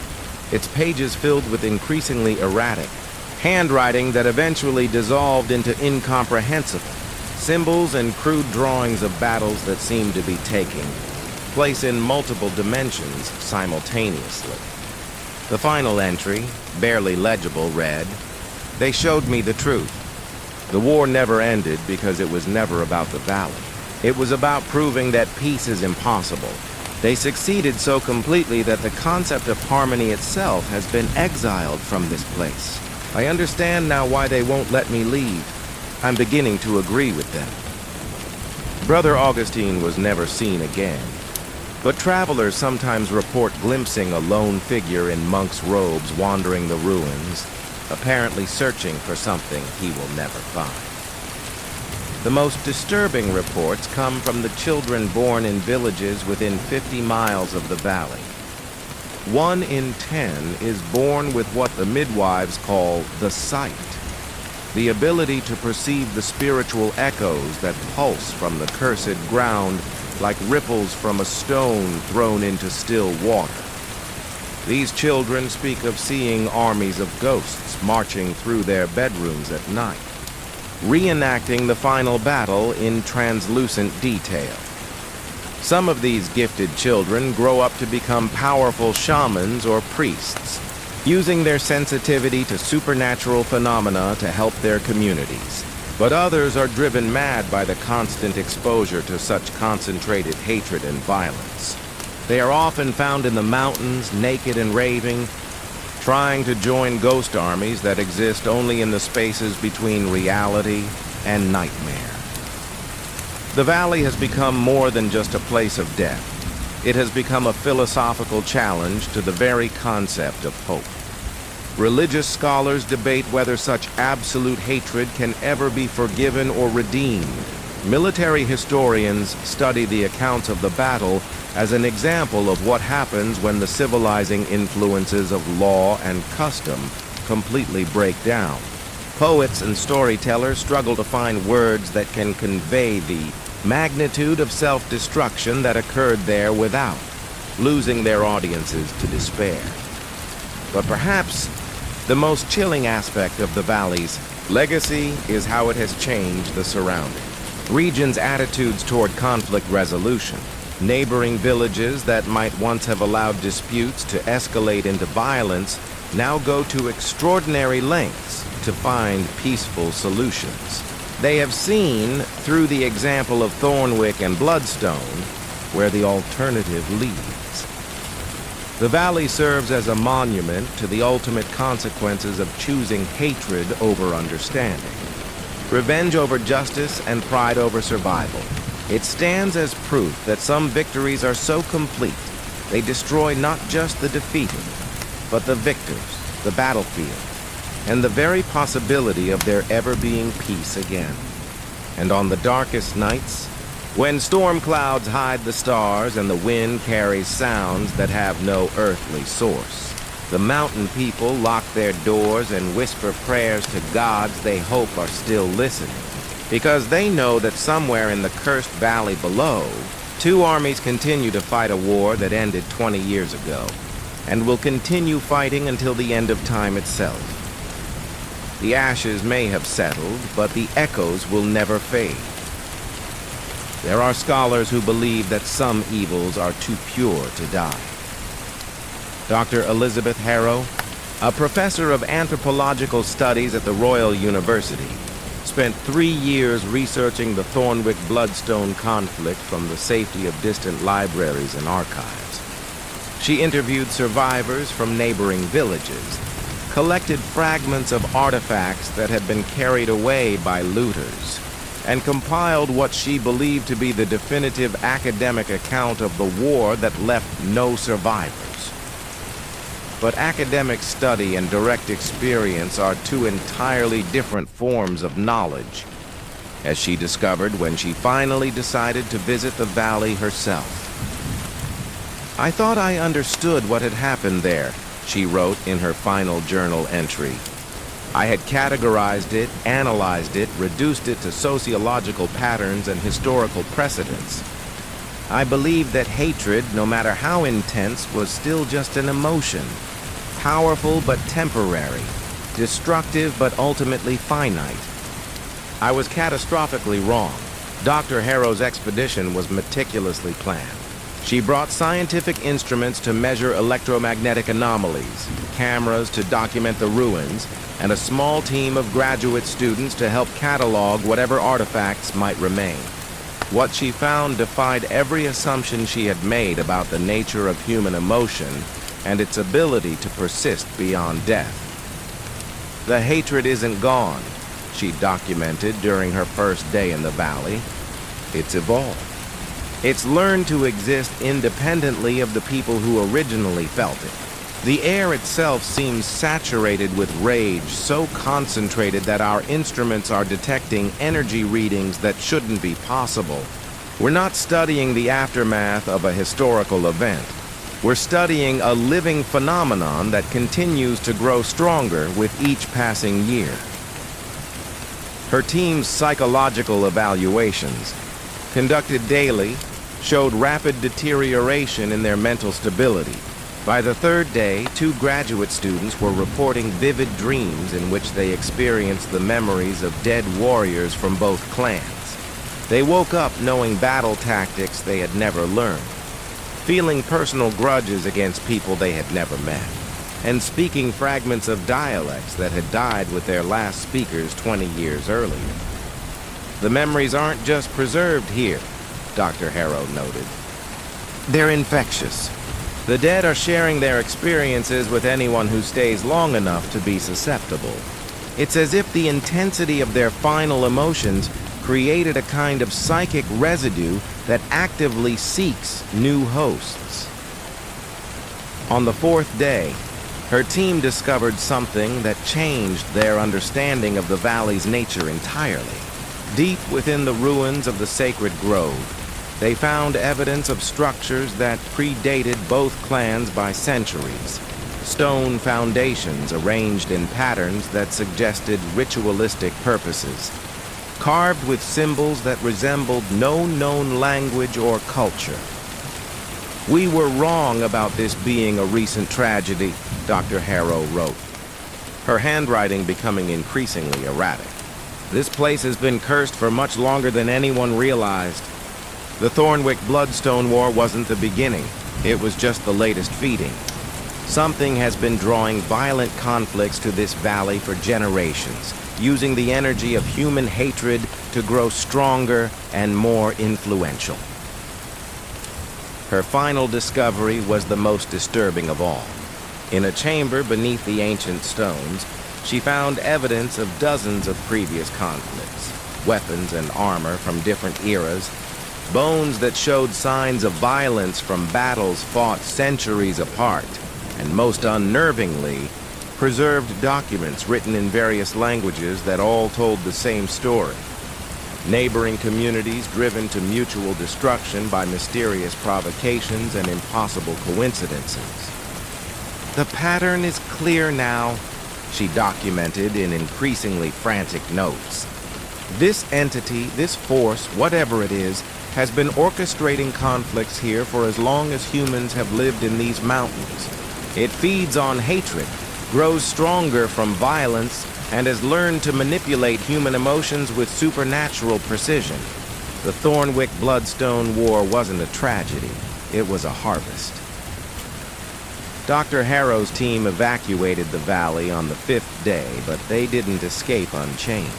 its pages filled with increasingly erratic handwriting that eventually dissolved into incomprehensible symbols and crude drawings of battles that seemed to be taking place in multiple dimensions simultaneously. The final entry, barely legible, read, "They showed me the truth. The war never ended because it was never about the valley. It was about proving that peace is impossible. They succeeded so completely that the concept of harmony itself has been exiled from this place. I understand now why they won't let me leave. I'm beginning to agree with them." Brother Augustine was never seen again, but travelers sometimes report glimpsing a lone figure in monk's robes wandering the ruins, apparently searching for something he will never find. The most disturbing reports come from the children born in villages within 50 miles of the valley. 1 in 10 is born with what the midwives call the sight, the ability to perceive the spiritual echoes that pulse from the cursed ground like ripples from a stone thrown into still water. These children speak of seeing armies of ghosts marching through their bedrooms at night, reenacting the final battle in translucent detail. Some of these gifted children grow up to become powerful shamans or priests, using their sensitivity to supernatural phenomena to help their communities. But others are driven mad by the constant exposure to such concentrated hatred and violence. They are often found in the mountains, naked and raving, trying to join ghost armies that exist only in the spaces between reality and nightmare. The valley has become more than just a place of death. It has become a philosophical challenge to the very concept of hope. Religious scholars debate whether such absolute hatred can ever be forgiven or redeemed. Military historians study the accounts of the battle as an example of what happens when the civilizing influences of law and custom completely break down. Poets and storytellers struggle to find words that can convey the magnitude of self-destruction that occurred there without losing their audiences to despair. But perhaps the most chilling aspect of the valley's legacy is how it has changed the surrounding region's attitudes toward conflict resolution. Neighboring villages that might once have allowed disputes to escalate into violence now go to extraordinary lengths to find peaceful solutions. They have seen, through the example of Thornwick and Bloodstone, where the alternative leads. The valley serves as a monument to the ultimate consequences of choosing hatred over understanding, revenge over justice, and pride over survival. It stands as proof that some victories are so complete, they destroy not just the defeated, but the victors, the battlefield, and the very possibility of there ever being peace again. And on the darkest nights, when storm clouds hide the stars and the wind carries sounds that have no earthly source, the mountain people lock their doors and whisper prayers to gods they hope are still listening, because they know that somewhere in the cursed valley below, two armies continue to fight a war that ended 20 years ago, and will continue fighting until the end of time itself. The ashes may have settled, but the echoes will never fade. There are scholars who believe that some evils are too pure to die. Dr. Elizabeth Harrow, a professor of anthropological studies at the Royal University, spent 3 years researching the Thornwick-Bloodstone conflict from the safety of distant libraries and archives. She interviewed survivors from neighboring villages, collected fragments of artifacts that had been carried away by looters, and compiled what she believed to be the definitive academic account of the war that left no survivors. But academic study and direct experience are two entirely different forms of knowledge, as she discovered when she finally decided to visit the valley herself. "I thought I understood what had happened there," she wrote in her final journal entry. "I had categorized it, analyzed it, reduced it to sociological patterns and historical precedents. I believed that hatred, no matter how intense, was still just an emotion, powerful but temporary, destructive but ultimately finite. I was catastrophically wrong. Dr. Harrow's expedition was meticulously planned. She brought scientific instruments to measure electromagnetic anomalies, cameras to document the ruins, and a small team of graduate students to help catalog whatever artifacts might remain. What she found defied every assumption she had made about the nature of human emotion and its ability to persist beyond death. The hatred isn't gone," she documented during her first day in the valley. "It's evolved. It's learned to exist independently of the people who originally felt it. The air itself seems saturated with rage, so concentrated that our instruments are detecting energy readings that shouldn't be possible. We're not studying the aftermath of a historical event. We're studying a living phenomenon that continues to grow stronger with each passing year." Her team's psychological evaluations, conducted daily, showed rapid deterioration in their mental stability. By the third day, 2 graduate students were reporting vivid dreams in which they experienced the memories of dead warriors from both clans. They woke up knowing battle tactics they had never learned, feeling personal grudges against people they had never met, and speaking fragments of dialects that had died with their last speakers 20 years earlier. "The memories aren't just preserved here," Dr. Harrow noted. "They're infectious. The dead are sharing their experiences with anyone who stays long enough to be susceptible. It's as if the intensity of their final emotions created a kind of psychic residue that actively seeks new hosts." On the 4th day, her team discovered something that changed their understanding of the valley's nature entirely. Deep within the ruins of the sacred grove, they found evidence of structures that predated both clans by centuries. Stone foundations arranged in patterns that suggested ritualistic purposes, carved with symbols that resembled no known language or culture. "We were wrong about this being a recent tragedy," Dr. Harrow wrote, her handwriting becoming increasingly erratic. "This place has been cursed for much longer than anyone realized. The Thornwick Bloodstone War wasn't the beginning. It was just the latest feeding. Something has been drawing violent conflicts to this valley for generations, using the energy of human hatred to grow stronger and more influential." Her final discovery was the most disturbing of all. In a chamber beneath the ancient stones, she found evidence of dozens of previous conflicts, weapons and armor from different eras, bones that showed signs of violence from battles fought centuries apart, and most unnervingly, preserved documents written in various languages that all told the same story. Neighboring communities driven to mutual destruction by mysterious provocations and impossible coincidences. "The pattern is clear now," she documented in increasingly frantic notes. "This entity, this force, whatever it is, has been orchestrating conflicts here for as long as humans have lived in these mountains. It feeds on hatred, grows stronger from violence, and has learned to manipulate human emotions with supernatural precision. The Thornwick Bloodstone War wasn't a tragedy, it was a harvest." Dr. Harrow's team evacuated the valley on the 5th day, but they didn't escape unchanged.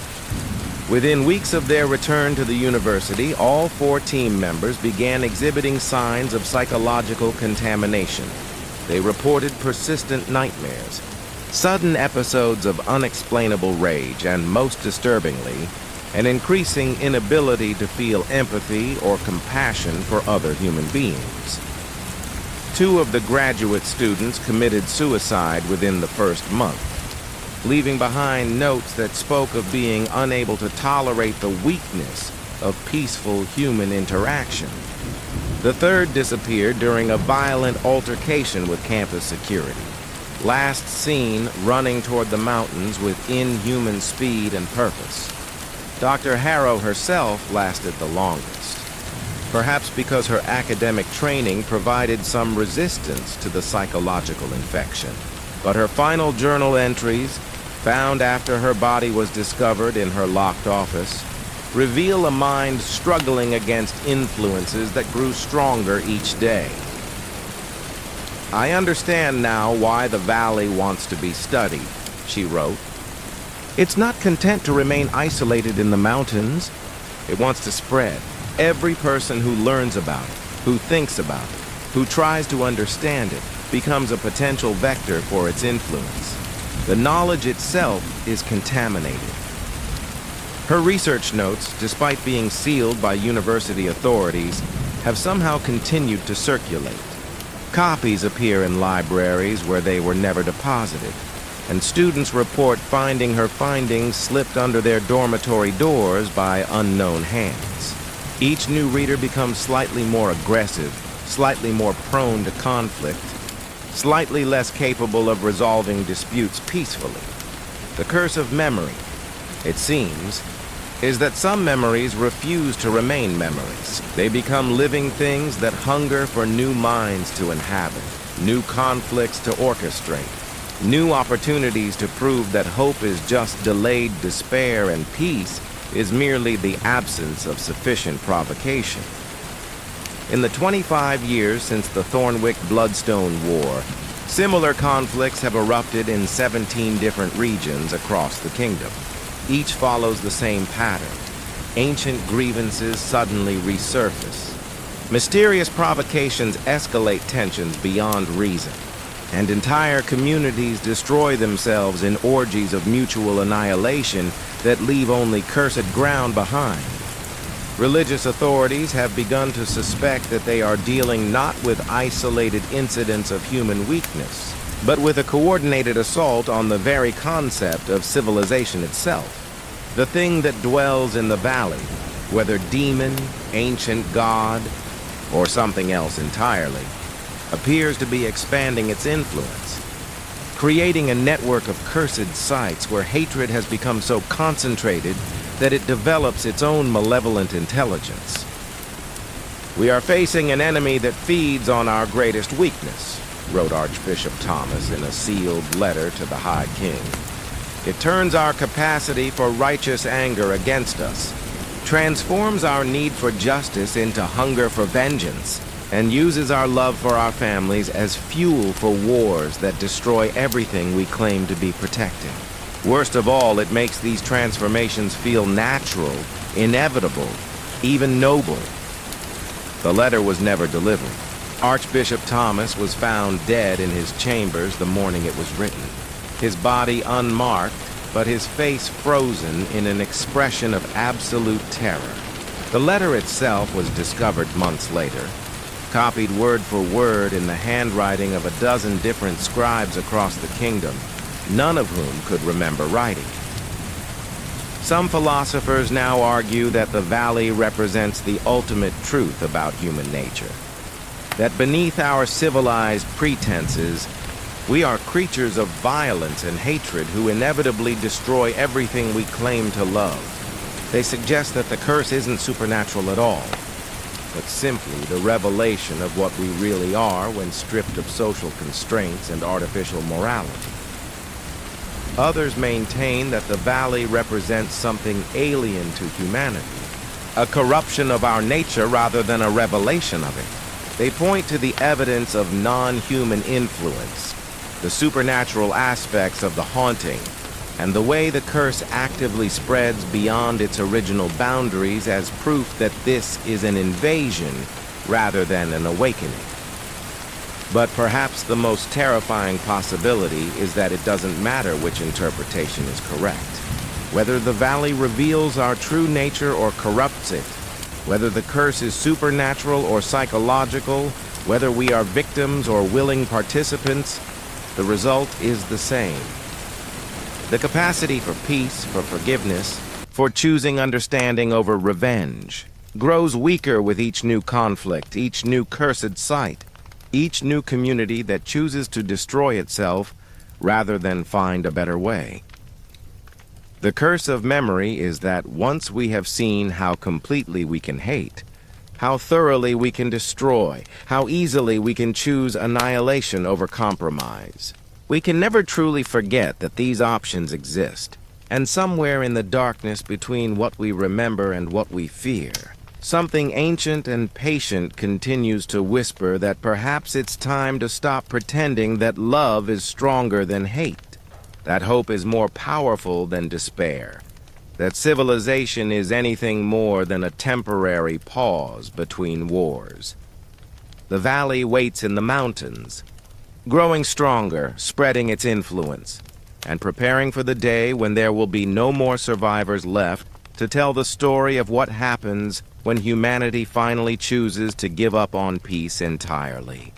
Within weeks of their return to the university, all 4 team members began exhibiting signs of psychological contamination. They reported persistent nightmares, sudden episodes of unexplainable rage, and most disturbingly, an increasing inability to feel empathy or compassion for other human beings. 2 of the graduate students committed suicide within the first month, leaving behind notes that spoke of being unable to tolerate the weakness of peaceful human interaction. The 3rd disappeared during a violent altercation with campus security, last seen running toward the mountains with inhuman speed and purpose. Dr. Harrow herself lasted the longest, perhaps because her academic training provided some resistance to the psychological infection. But her final journal entries, found after her body was discovered in her locked office, reveal a mind struggling against influences that grew stronger each day. "I understand now why the valley wants to be studied," she wrote. "It's not content to remain isolated in the mountains. It wants to spread. Every person who learns about it, who thinks about it, who tries to understand it, becomes a potential vector for its influence. The knowledge itself is contaminated." Her research notes, despite being sealed by university authorities, have somehow continued to circulate. Copies appear in libraries where they were never deposited, and students report finding her findings slipped under their dormitory doors by unknown hands. Each new reader becomes slightly more aggressive, slightly more prone to conflict, slightly less capable of resolving disputes peacefully. The curse of memory, it seems, is that some memories refuse to remain memories. They become living things that hunger for new minds to inhabit, new conflicts to orchestrate, new opportunities to prove that hope is just delayed despair and peace is merely the absence of sufficient provocation. In the 25 years since the Thornwick-Bloodstone War, similar conflicts have erupted in 17 different regions across the kingdom. Each follows the same pattern. Ancient grievances suddenly resurface. Mysterious provocations escalate tensions beyond reason, and entire communities destroy themselves in orgies of mutual annihilation that leave only cursed ground behind. Religious authorities have begun to suspect that they are dealing not with isolated incidents of human weakness, but with a coordinated assault on the very concept of civilization itself. The thing that dwells in the valley, whether demon, ancient god, or something else entirely, appears to be expanding its influence, creating a network of cursed sites where hatred has become so concentrated that it develops its own malevolent intelligence. "We are facing an enemy that feeds on our greatest weakness," wrote Archbishop Thomas in a sealed letter to the High King. "It turns our capacity for righteous anger against us, transforms our need for justice into hunger for vengeance, and uses our love for our families as fuel for wars that destroy everything we claim to be protecting. Worst of all, it makes these transformations feel natural, inevitable, even noble." The letter was never delivered. Archbishop Thomas was found dead in his chambers the morning it was written, his body unmarked, but his face frozen in an expression of absolute terror. The letter itself was discovered months later, copied word for word in the handwriting of a dozen different scribes across the kingdom, none of whom could remember writing. Some philosophers now argue that the valley represents the ultimate truth about human nature, that beneath our civilized pretenses, we are creatures of violence and hatred who inevitably destroy everything we claim to love. They suggest that the curse isn't supernatural at all, but simply the revelation of what we really are when stripped of social constraints and artificial morality. Others maintain that the valley represents something alien to humanity, a corruption of our nature rather than a revelation of it. They point to the evidence of non-human influence, the supernatural aspects of the haunting, and the way the curse actively spreads beyond its original boundaries as proof that this is an invasion rather than an awakening. But perhaps the most terrifying possibility is that it doesn't matter which interpretation is correct. Whether the valley reveals our true nature or corrupts it, whether the curse is supernatural or psychological, whether we are victims or willing participants, the result is the same. The capacity for peace, for forgiveness, for choosing understanding over revenge, grows weaker with each new conflict, each new cursed sight, each new community that chooses to destroy itself rather than find a better way. The curse of memory is that once we have seen how completely we can hate, how thoroughly we can destroy, how easily we can choose annihilation over compromise, we can never truly forget that these options exist. And somewhere in the darkness between what we remember and what we fear, something ancient and patient continues to whisper that perhaps it's time to stop pretending that love is stronger than hate, that hope is more powerful than despair, that civilization is anything more than a temporary pause between wars. The valley waits in the mountains, growing stronger, spreading its influence, and preparing for the day when there will be no more survivors left to tell the story of what happens when humanity finally chooses to give up on peace entirely.